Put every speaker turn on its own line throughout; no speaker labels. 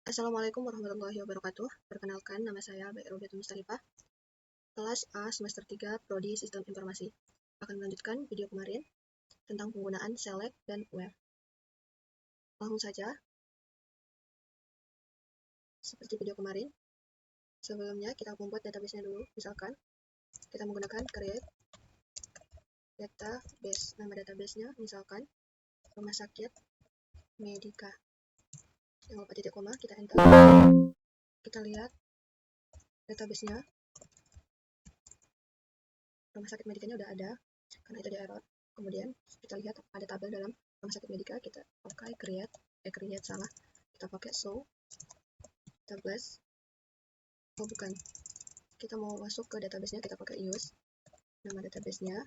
Assalamualaikum warahmatullahi wabarakatuh. Perkenalkan, nama saya Baik Robiatul Mustalifah, kelas A semester 3 Prodi Sistem Informasi. Akan melanjutkan video kemarin tentang penggunaan select dan where. Langsung saja, seperti video kemarin, sebelumnya kita membuat database-nya dulu. Misalkan, kita menggunakan create database. Nama database-nya misalkan Rumah Sakit Medika. Jangan lupa titik koma, kita enter. Kita lihat database-nya. Rumah Sakit Medikanya udah ada, karena itu di error. Kemudian kita lihat ada tabel dalam Rumah Sakit Medika, kita pakai create salah, kita pakai show tables. Oh bukan, kita mau masuk ke database-nya, kita pakai use nama database-nya,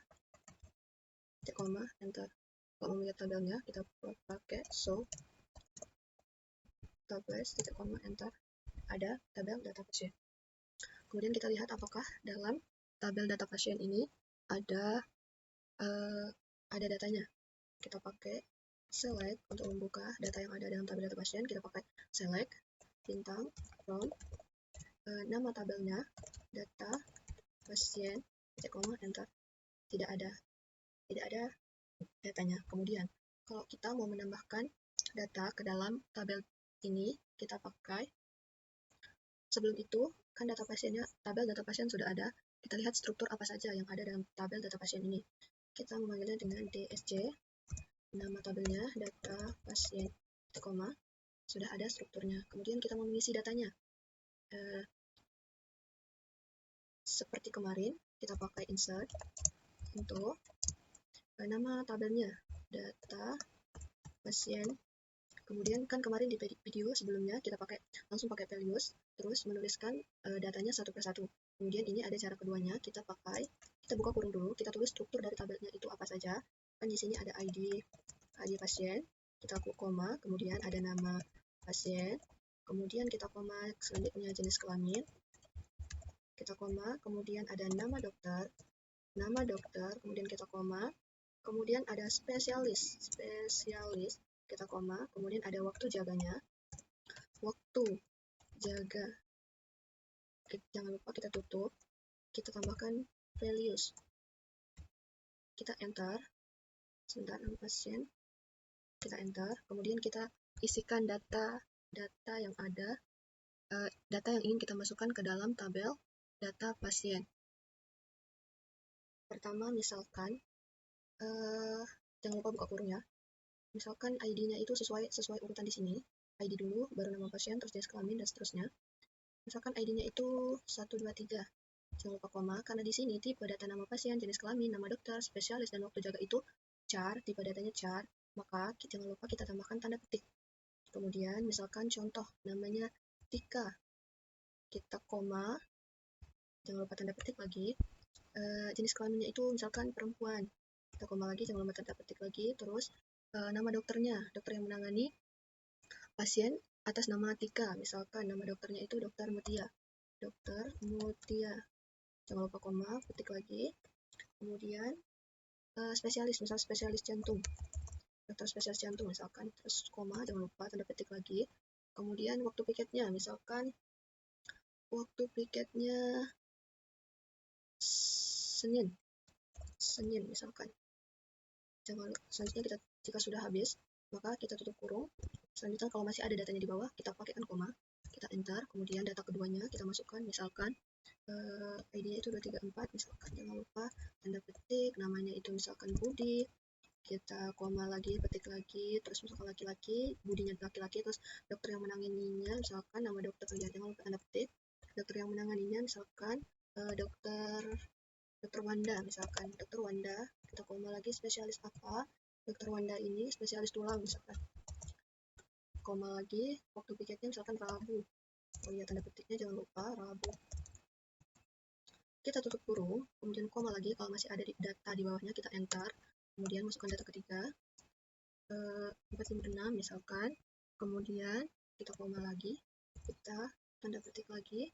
titik koma, enter. Kalau mau lihat tabelnya, kita pakai show tables, titik koma, enter. Ada tabel data pasien. Kemudian kita lihat apakah dalam tabel data pasien ini ada datanya. Kita pakai select untuk membuka data yang ada dalam tabel data pasien. Kita pakai select bintang from nama tabelnya data pasien, titik koma, enter. Tidak ada datanya. Kemudian kalau kita mau menambahkan data ke dalam tabel ini, kita pakai, sebelum itu kan tabel data pasien sudah ada. Kita lihat struktur apa saja yang ada dalam tabel data pasien ini. Kita memanggilnya dengan DSC, nama tabelnya data pasien, titik koma, sudah ada strukturnya. Kemudian kita mau mengisi datanya. Seperti kemarin, kita pakai insert untuk nama tabelnya data pasien. Kemudian kan kemarin di video sebelumnya kita langsung pakai values, terus menuliskan datanya satu persatu. Kemudian ini ada cara keduanya, kita buka kurung dulu, kita tulis struktur dari tabelnya itu apa saja. Kan di sini ada ID pasien, kita koma, kemudian ada nama pasien, kemudian kita koma, selanjutnya jenis kelamin, kita koma, kemudian ada nama dokter, kemudian kita koma, kemudian ada spesialis, kita koma, kemudian ada waktu jaganya, jangan lupa kita tutup, kita tambahkan values, kita enter, sebentar, nama pasien, kita enter, kemudian kita isikan data yang ada, data yang ingin kita masukkan ke dalam tabel data pasien. Pertama, misalkan, jangan lupa buka kurung ya. Misalkan ID-nya itu sesuai urutan di sini. ID dulu, baru nama pasien, terus jenis kelamin, dan seterusnya. Misalkan ID-nya itu 1, 2, 3. Jangan lupa koma, karena di sini tipe data nama pasien, jenis kelamin, nama dokter, spesialis, dan waktu jaga itu char, tipe datanya char. Maka jangan lupa kita tambahkan tanda petik. Kemudian misalkan contoh namanya Tika. Kita koma, jangan lupa tanda petik lagi. Jenis kelaminnya itu misalkan perempuan. Kita koma lagi, jangan lupa tanda petik lagi. Terus nama dokternya, dokter yang menangani pasien atas nama Tika. Misalkan nama dokternya itu Dr. Mutia. Jangan lupa koma, petik lagi. Kemudian spesialis, misal spesialis jantung. Dokter spesialis jantung misalkan. Terus koma, jangan lupa tanda petik lagi. Kemudian waktu piketnya, misalkan waktu piketnya Senin misalkan. Selanjutnya jika sudah habis, maka kita tutup kurung. Selanjutnya kalau masih ada datanya di bawah, kita pakaikan koma, kita enter, kemudian data keduanya kita masukkan, misalkan ID-nya itu 234, misalkan. Jangan lupa tanda petik, namanya itu misalkan Budi, kita koma lagi, petik lagi, terus misalkan laki-laki, Budinya laki-laki, terus dokter yang menanganinya, misalkan nama dokter, jangan lupa tanda petik, dokter yang menanganinya, misalkan Dokter Wanda, misalkan. Dokter Wanda, kita koma lagi, spesialis apa? Dokter Wanda ini spesialis tulang, misalkan. Koma lagi, waktu piketnya misalkan Rabu. Oh iya, tanda petiknya jangan lupa, Rabu. Kita tutup kurung, kemudian koma lagi, kalau masih ada data di bawahnya, kita enter. Kemudian masukkan data ketiga, 456 misalkan. Kemudian kita koma lagi, kita tanda petik lagi,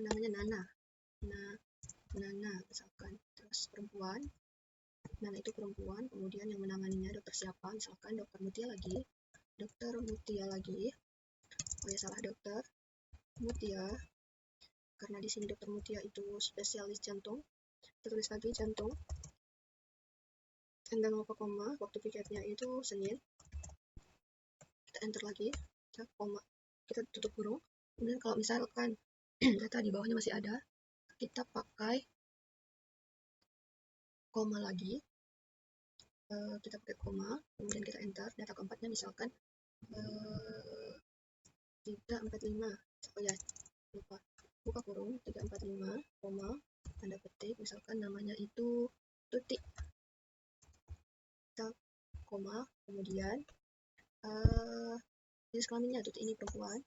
namanya Nana misalkan, terus perempuan, Nana itu perempuan, kemudian yang menanganinya dokter siapa, misalkan dokter Mutia lagi, oh ya salah, dokter Mutia, karena di sini dokter Mutia itu spesialis jantung, kita tulis lagi jantung, dan lupa koma, waktu piketnya itu Senin, kita enter lagi, kita koma, kita tutup kurung. Kemudian kalau misalkan data di bawahnya masih ada, kita pakai koma lagi, kita pakai koma, kemudian kita enter. Data keempatnya misalkan 345, oh ya lupa, buka kurung 345, koma, tanda petik, misalkan namanya itu Tuti, kita koma, kemudian jenis kelaminnya Tuti ini perempuan,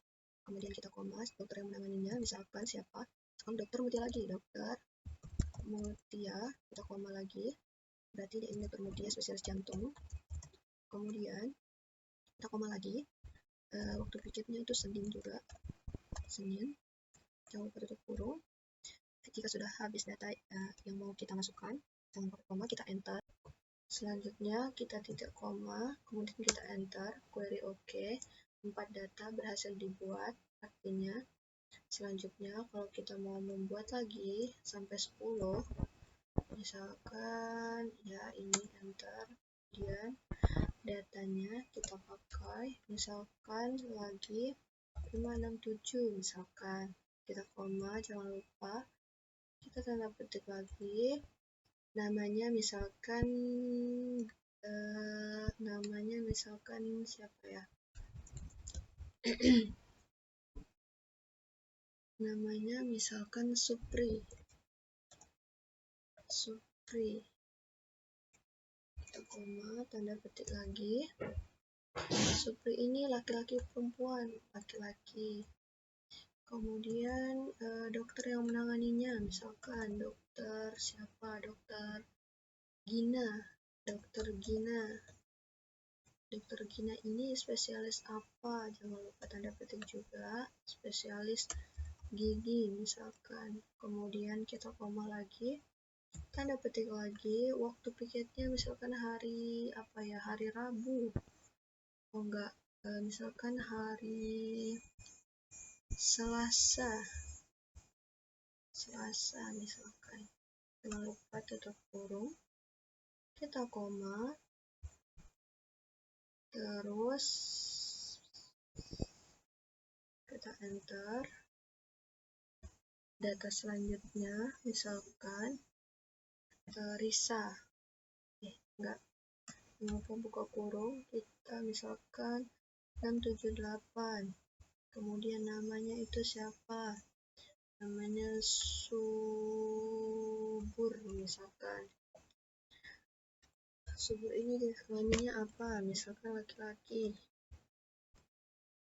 kemudian kita koma, dokter yang menanganinya misalkan siapa, sekarang dokter Mutia lagi, dokter Mutia, kita koma lagi, berarti dia ini dokter Mutia spesialis jantung, kemudian kita koma lagi, waktu piketnya itu Senin juga, Senin, jangan lupa tutup kurung. Jika sudah habis data yang mau kita masukkan, jangan pakai koma, kita enter. Selanjutnya kita titik koma, kemudian kita enter, query OK, 4 data berhasil dibuat, artinya selanjutnya kalau kita mau membuat lagi sampai 10, misalkan ya ini enter, kemudian datanya kita pakai misalkan lagi 567, misalkan kita koma, jangan lupa kita tanda petik lagi, namanya misalkan siapa ya, namanya misalkan Supri, kita koma, tanda petik lagi, Supri ini laki-laki perempuan, laki-laki, kemudian dokter yang menanganinya misalkan dokter siapa, dokter Gina, dokter Gina ini spesialis apa, jangan lupa tanda petik juga, spesialis gigi misalkan, kemudian kita koma lagi, tanda petik lagi, waktu piketnya misalkan hari apa ya, hari Rabu, oh enggak, misalkan hari Selasa misalkan, jangan lupa tutup kurung, kita koma, terus kita enter. Data selanjutnya misalkan Risa, enggak, lupa buka kurung, kita misalkan 678, kemudian namanya itu siapa, namanya Subur misalkan, Subur ini jenis kelaminnya apa, misalkan laki-laki,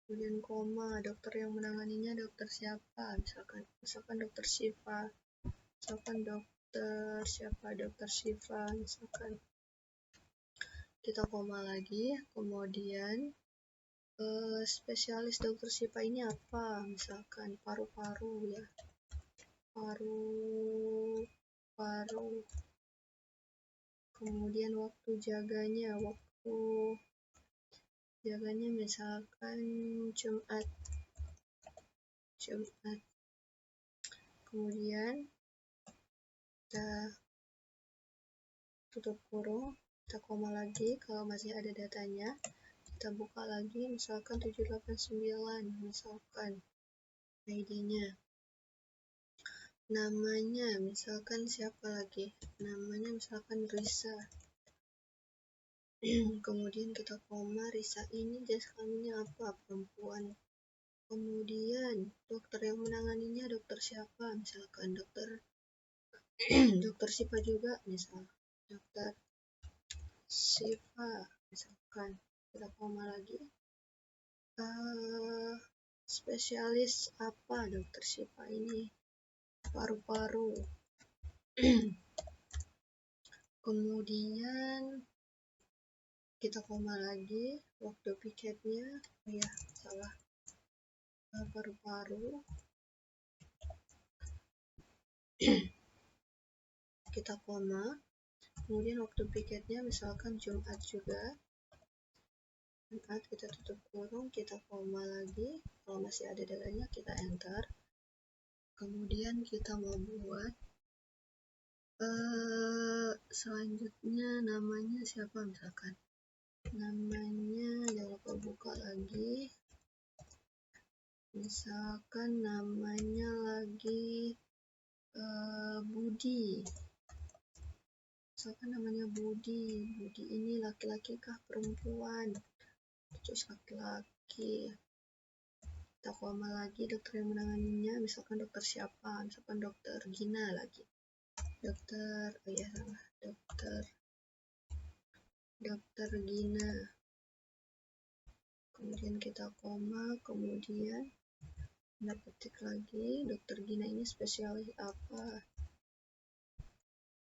kemudian koma, dokter yang menanganinya dokter siapa, misalkan dokter Siva, misalkan dokter siapa, dokter Siva misalkan, kita koma lagi, kemudian spesialis dokter Siva ini apa, misalkan paru-paru ya, paru-paru, kemudian waktu jaganya misalkan Jumat, kemudian kita tutup kurung, kita koma lagi, kalau masih ada datanya kita buka lagi, misalkan 789, misalkan ID-nya, namanya misalkan siapa lagi, namanya misalkan Risa, kemudian kita koma, Risa ini jenis kelaminnya apa, perempuan, kemudian dokter yang menanganinya dokter siapa, misalkan dokter Siva juga, misal dokter Siva misalkan, kita koma lagi, spesialis apa dokter Siva ini, paru-paru, kemudian kita koma lagi, waktu piketnya ya salah, paru-paru, kita koma, kemudian waktu piketnya misalkan Jumat juga, add, kita tutup kurung, kita koma lagi. Kalau masih ada datanya kita enter. Kemudian kita mau buat selanjutnya namanya siapa, misalkan namanya jangan lupa buka lagi, misalkan namanya lagi Budi. Misalkan namanya Budi ini laki-laki kah perempuan? Terus laki-laki. Kita koma lagi, dokter yang menanganinya, misalkan dokter siapa? Misalkan dokter Gina lagi. Dokter Gina. Kemudian kita koma, kemudian kita ketik lagi, dokter Gina ini spesialis apa?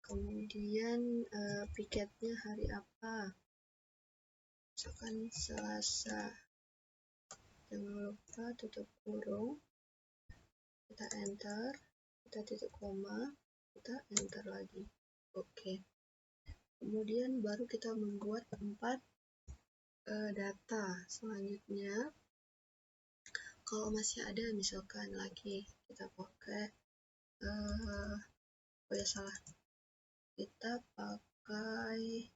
Kemudian piketnya hari apa? Misalkan Selasa. Jangan lupa tutup kurung, kita enter, kita titik koma, kita enter lagi. Oke. Kemudian baru kita membuat 4 data. Selanjutnya kalau masih ada misalkan lagi kita pakai kita pakai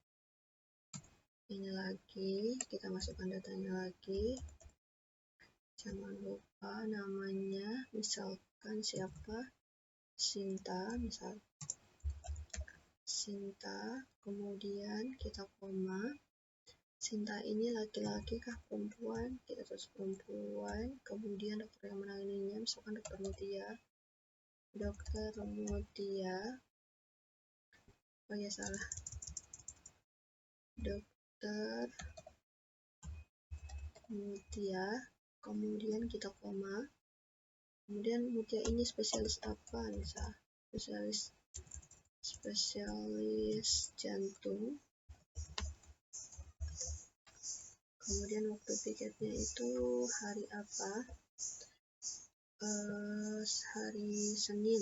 ini lagi, kita masukkan datanya lagi. Jangan lupa namanya, misalkan siapa, Sinta, misal Sinta, kemudian kita koma. Sinta ini laki-laki kah perempuan? Kita tulis perempuan. Kemudian dokter yang menanganinya, misalkan dokter Mutia. Dokter Mutia. Dokter Mutia. Kemudian kita koma. Kemudian Mutia ini spesialis apa? Misal spesialis jantung. Kemudian waktu piketnya itu hari apa? Hari Senin.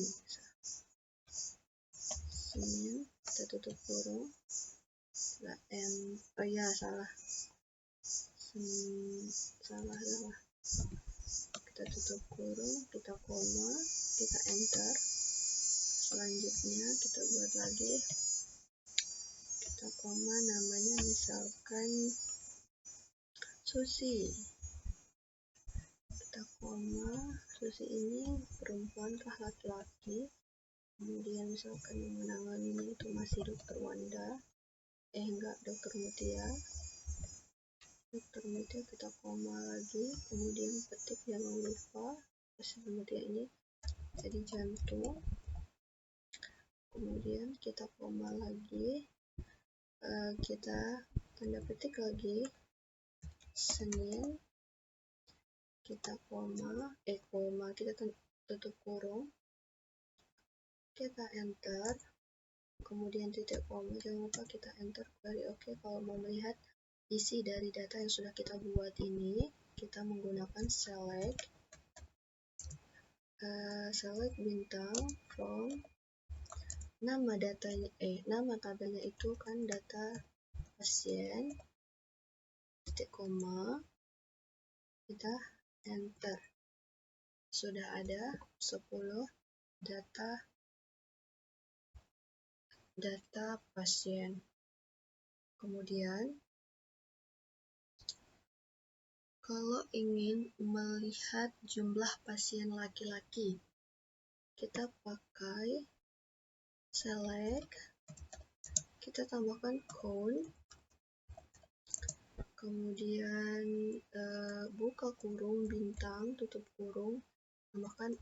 Kita tutup kurung. Salah. Kita tutup kurung, kita koma, kita enter. Selanjutnya kita buat lagi. Kita koma, namanya misalkan Susi. Kita koma, Susi ini perempuan kah laki-laki? Kemudian misalkan yang menanganinya itu masih dokter Wanda. Dokter Mutia. Dokter Mutia kita koma lagi, kemudian ketik, jangan lupa dokter Mutia ini jadi jantung. Kemudian kita koma lagi, kita tanda petik lagi, Senin. Kita koma, kita tutup kurung, kita enter, kemudian titik koma, jangan lupa kita enter query. Oke, kalau mau melihat isi dari data yang sudah kita buat ini, kita menggunakan select bintang from nama datanya, nama tabelnya itu kan data pasien, titik koma, kita enter. Sudah ada 10 data pasien. Kemudian kalau ingin melihat jumlah pasien laki-laki, kita pakai select, kita tambahkan count, kemudian buka kurung, bintang, tutup kurung, tambahkan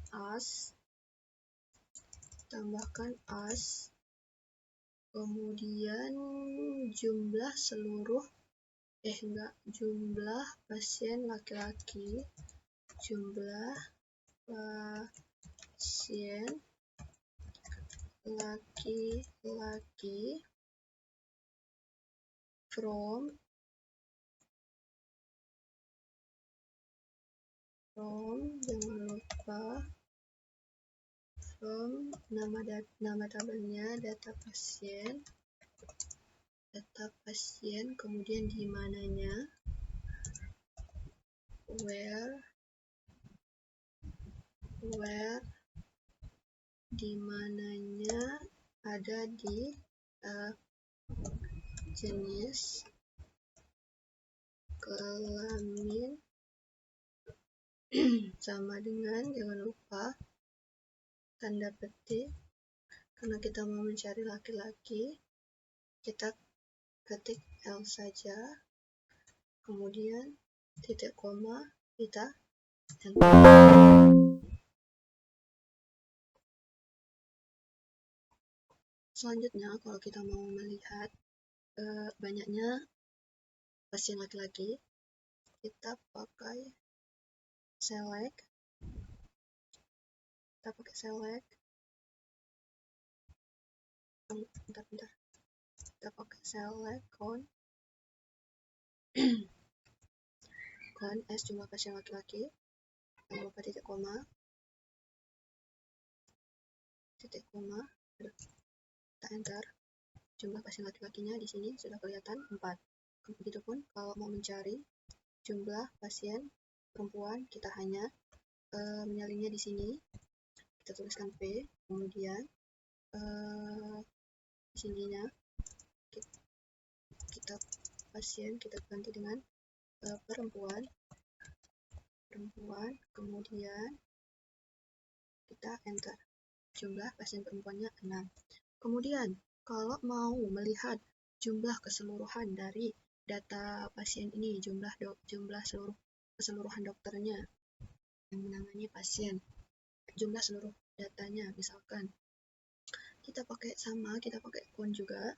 as, kemudian jumlah jumlah pasien laki-laki, from jangan lupa from nama tabelnya data pasien, kemudian di mananya, where dimananya ada di jenis kelamin sama dengan, jangan lupa tanda petik, karena kita mau mencari laki-laki, kita ketik L saja, kemudian titik koma, kita enter. Selanjutnya, kalau kita mau melihat banyaknya pasien laki-laki, kita pakai select, kita pakai select count as jumlah pasien laki-laki, jangan lupa titik koma, kita enter. Jumlah pasien laki-lakinya di sini sudah kelihatan 4. Begitupun kalau mau mencari jumlah pasien perempuan, kita hanya menyalinnya di sini, kita tuliskan P, kemudian di sininya kita ganti dengan perempuan, kemudian kita enter. Jumlah pasien perempuannya 6. Kemudian kalau mau melihat jumlah keseluruhan dari data pasien ini, jumlah keseluruhan dokternya yang menangani pasien, jumlah seluruh datanya, misalkan kita pakai count juga,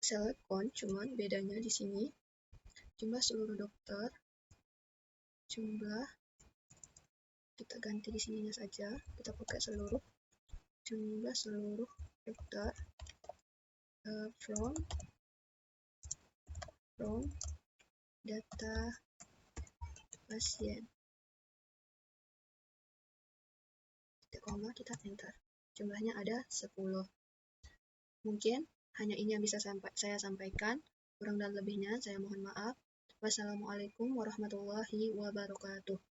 select count, cuman bedanya di sini jumlah seluruh dokter, kita ganti di sininya saja, kita pakai jumlah seluruh dokter from data pasien, titik koma, kita enter. Jumlahnya ada 10. Mungkin hanya ini yang bisa saya sampaikan, kurang dan lebihnya saya mohon maaf. Wassalamualaikum warahmatullahi wabarakatuh.